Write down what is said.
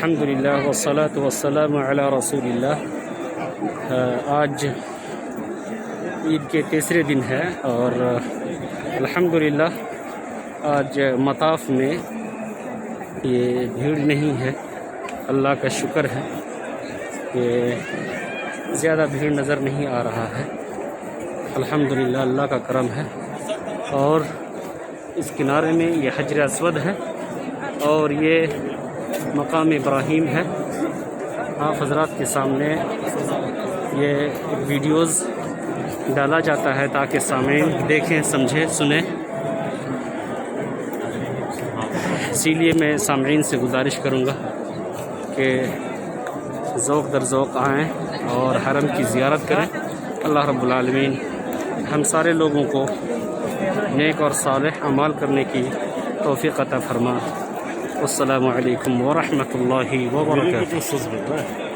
الحمدللہ والصلاة والسلام علی رسول اللہ۔ آج عید کے تیسرے دن ہے اور الحمدللہ آج مطاف میں یہ بھیڑ نہیں ہے۔ اللہ کا شکر ہے کہ زیادہ بھیڑ نظر نہیں آ رہا ہے۔ الحمدللہ اللہ کا کرم ہے۔ اور اس کنارے میں یہ حجر اسود ہے اور یہ مقام ابراہیم ہے۔ آپ حضرات کے سامنے یہ ویڈیوز ڈالا جاتا ہے تاکہ سامعین دیکھیں، سمجھیں، سنیں۔ اسی لیے میں سامعین سے گزارش کروں گا کہ ذوق در ذوق آئیں اور حرم کی زیارت کریں۔ اللہ رب العالمین ہم سارے لوگوں کو نیک اور صالح اعمال کرنے کی توفیق عطا فرما۔ السلام علیکم ورحمۃ اللہ وبرکاتہ۔